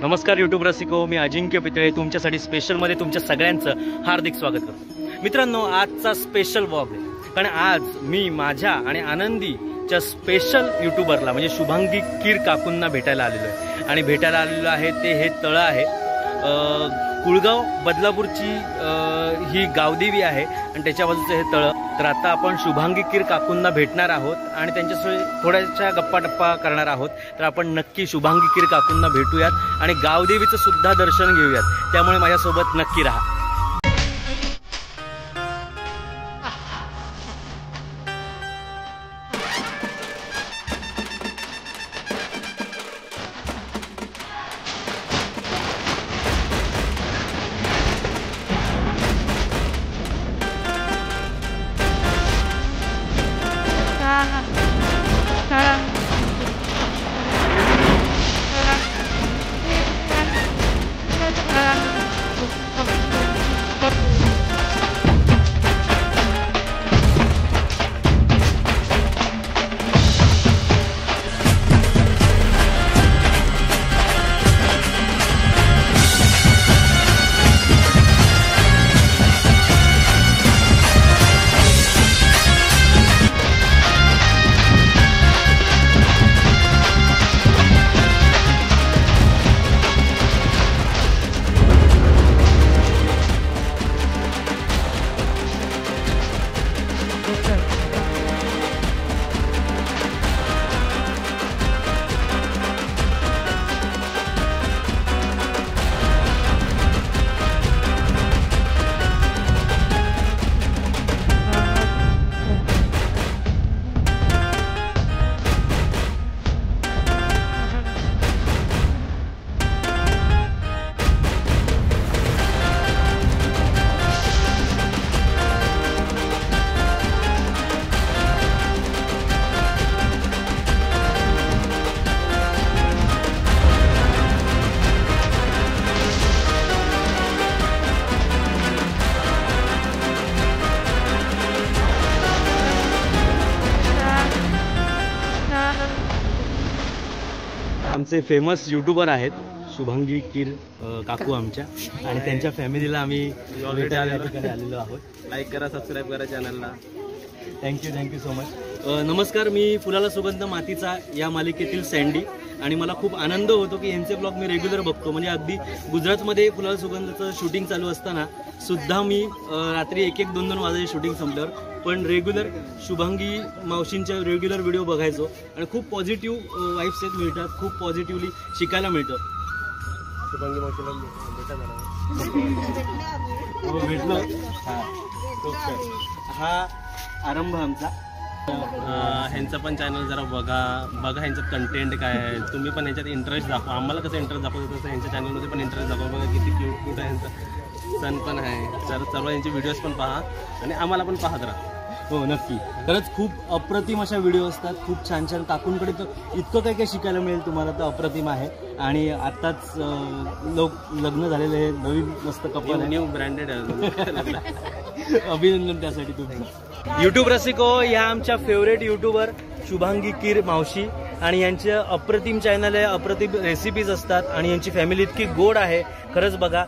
नमस्कार यूट्यूब रसिको, मी अजिंक्य पितळे तुमच्यासाठी स्पेशलमध्ये तुमच्या सगळ्यांचं हार्दिक स्वागत करतो। मित्रांनो, आजचा स्पेशल व्लॉग आहे कारण आज मी माझ्या आणि आनंदीच्या स्पेशल यूट्यूबरला म्हणजे शुभांगी कीर काकूंना भेटायला आलेलो आहे। आणि भेटायला आलेलो आहे ते हे तळं आहे कुळगाव बदलापूरची ही गावदेवी आहे आणि त्याच्या बाजूचं हे तळं। तर आता आपण शुभांगी कीर काकूंना भेटणार आहोत आणि त्यांच्यासोबत थोड्याशा गप्पा टप्पा करणार आहोत। तर आपण नक्की शुभांगी कीर काकूंना भेटूयात आणि गावदेवीचं सुद्धा दर्शन घेऊयात, त्यामुळे माझ्यासोबत नक्की राहा। आमचे फेमस यूट्यूबर आहेत शुभांगी कीर काकू आमच्या आणि त्यांच्या फॅमिलीला आम्ही भेटायला आलेलो आहोत। लाईक करा, सबस्क्राईब करा चॅनलला। Thank you so much. नमस्कार, मी फुलाला सुगंध मातीचा या मालिकेतील सँडी आणि मला खूप आनंद होतो की यांचे ब्लॉग मी रेग्युलर बघतो। म्हणजे अगदी गुजरातमध्ये फुलाला सुगंधाचं शूटिंग चालू असताना सुद्धा मी रात्री 1-2 वाजता शूटिंग संपल्यावर पण रेग्युलर शुभांगी मावशींच्या रेग्युलर व्हिडिओ बघायचो आणि खूप पॉझिटिव्ह वाईब्स आहेत मिळतात, खूप पॉझिटिव्हली शिकायला मिळतं। शुभांगी मावशीला भेटलो हा आरंभ आमचा। ह्यांचं पण चॅनल जरा बघा ह्यांचं कंटेंट काय आहे, तुम्ही पण ह्याच्यात इंटरेस्ट दाखवा। आम्हाला कसं इंटरेस्ट दाखवतो तसं ह्यांच्या चॅनलमध्ये पण इंटरेस्ट दाखवा। बघा किती क्यूट आहे, ह्यांचा सण पण आहे। तर सर्व यांचे व्हिडिओज पण पहा आणि आम्हाला पण पाहत राहा। हो नक्की, खरंच खूप अप्रतिम अशा व्हिडिओ असतात, खूप छान छान। काकूंकडे तर इतकं काय काय शिकायला मिळेल तुम्हाला, तर अप्रतिम आहे। आणि आत्ताच लग्न झालेलं आहे, नवीन मस्त कपल आहे, न्यू ब्रँडेड आहे। अभिनंदन त्यासाठी तुमचं। यूट्यूब रसिको, या आमच्या फेवरेट यूट्यूबर शुभांगी कीर मावशी आणि यांचं अप्रतिम चॅनल आहे, अप्रतिम रेसिपीज असतात आणि यांची फॅमिली इतकी गोड आहे। खरंच बघा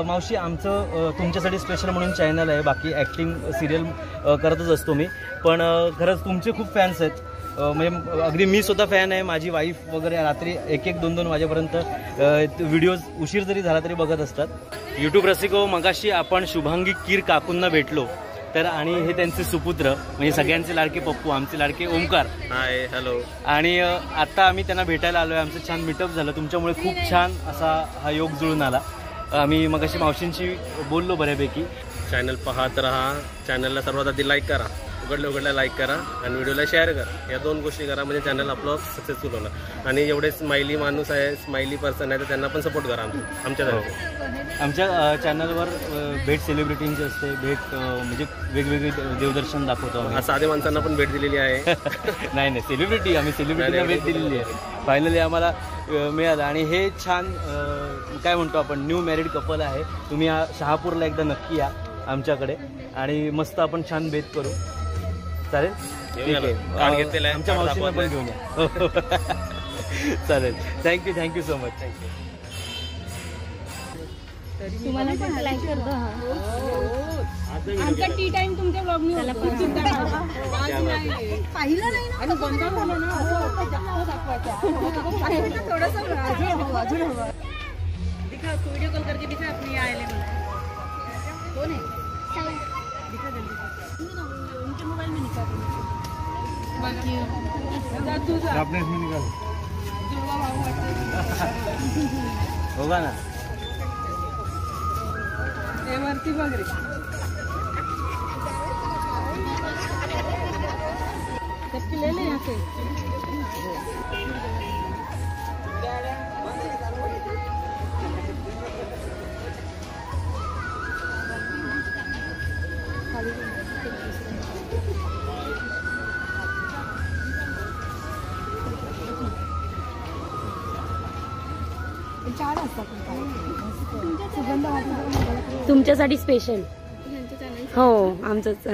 मावशी, आमचं तुमच्यासाठी स्पेशल म्हणून चॅनल आहे, बाकी ॲक्टिंग सिरियल करतच असतो मी, पण खरंच तुमचे खूप फॅन्स आहेत। म्हणजे अगदी मी स्वतः फॅन आहे, माझी वाईफ वगैरे रात्री 1-2 वाजेपर्यंत व्हिडिओज उशीर जरी झाला तरी बघत असतात। यूट्यूब रसिको, मगाशी आपण शुभांगी कीर काकूंना भेटलो तर आणि हे त्यांचे सुपुत्र म्हणजे सगळ्यांचे लाडके पप्पू, आमचे लाडके ओमकार। हाय, हॅलो। आणि आता आम्ही त्यांना भेटायला आलोय, आमचं छान मीटअप झालं तुमच्यामुळे, खूप छान असा हा योग जुळून आला। आम्ही मगाशी मावशींशी बोललो बऱ्यापैकी। चॅनल पाहत राहा, चॅनलला सर्वात आधी लाईक करा, उघडल्या लाईक करा आणि व्हिडिओला शेअर करा। या 2 गोष्टी करा म्हणजे चॅनल आपलं सक्सेसफुल होणार। आणि एवढे स्माइली माणूस आहे, स्माइली पर्सन आहे, तर त्यांना पण सपोर्ट करा आमच्या चॅनलवर भेट सेलिब्रिटींची असते, भेट म्हणजे वेगवेगळे देवदर्शन दाखवतो आम्ही। साधे माणसांना पण भेट दिलेली आहे। नाही सेलिब्रिटी, आम्ही सेलिब्रिटीला भेट दिलेली आहे, फायनली आम्हाला मिळालं। आणि हे छान काय म्हणतो आपण न्यू मॅरिड कपल आहे। तुम्ही शहापूरला एकदा नक्की या आमच्याकडे आणि मस्त आपण छान बेत करू, चालेल? ठीक आहे, आमच्या मावशीला पण घेऊन या। चालेल, थँक्यू सो मच, थँक्यू। तुम्हाला पण लाईक करतो. आमचा टी टाइम तुमच्या ब्लॉग मी पाहिलं नाही ना आणि बंद झालं ना थोडंसं अजून हवं. दिखा वीडियो कॉल करके दिखा अपने आए कौन है दिखा जल्दी उनके मोबाइल में निकाल अपने इसमें निकाल होगा ना वरती बघ रे सबके ले ले यहाँ से. तुमच्यासाठी स्पेशल. हो आमचंच.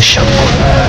शंभर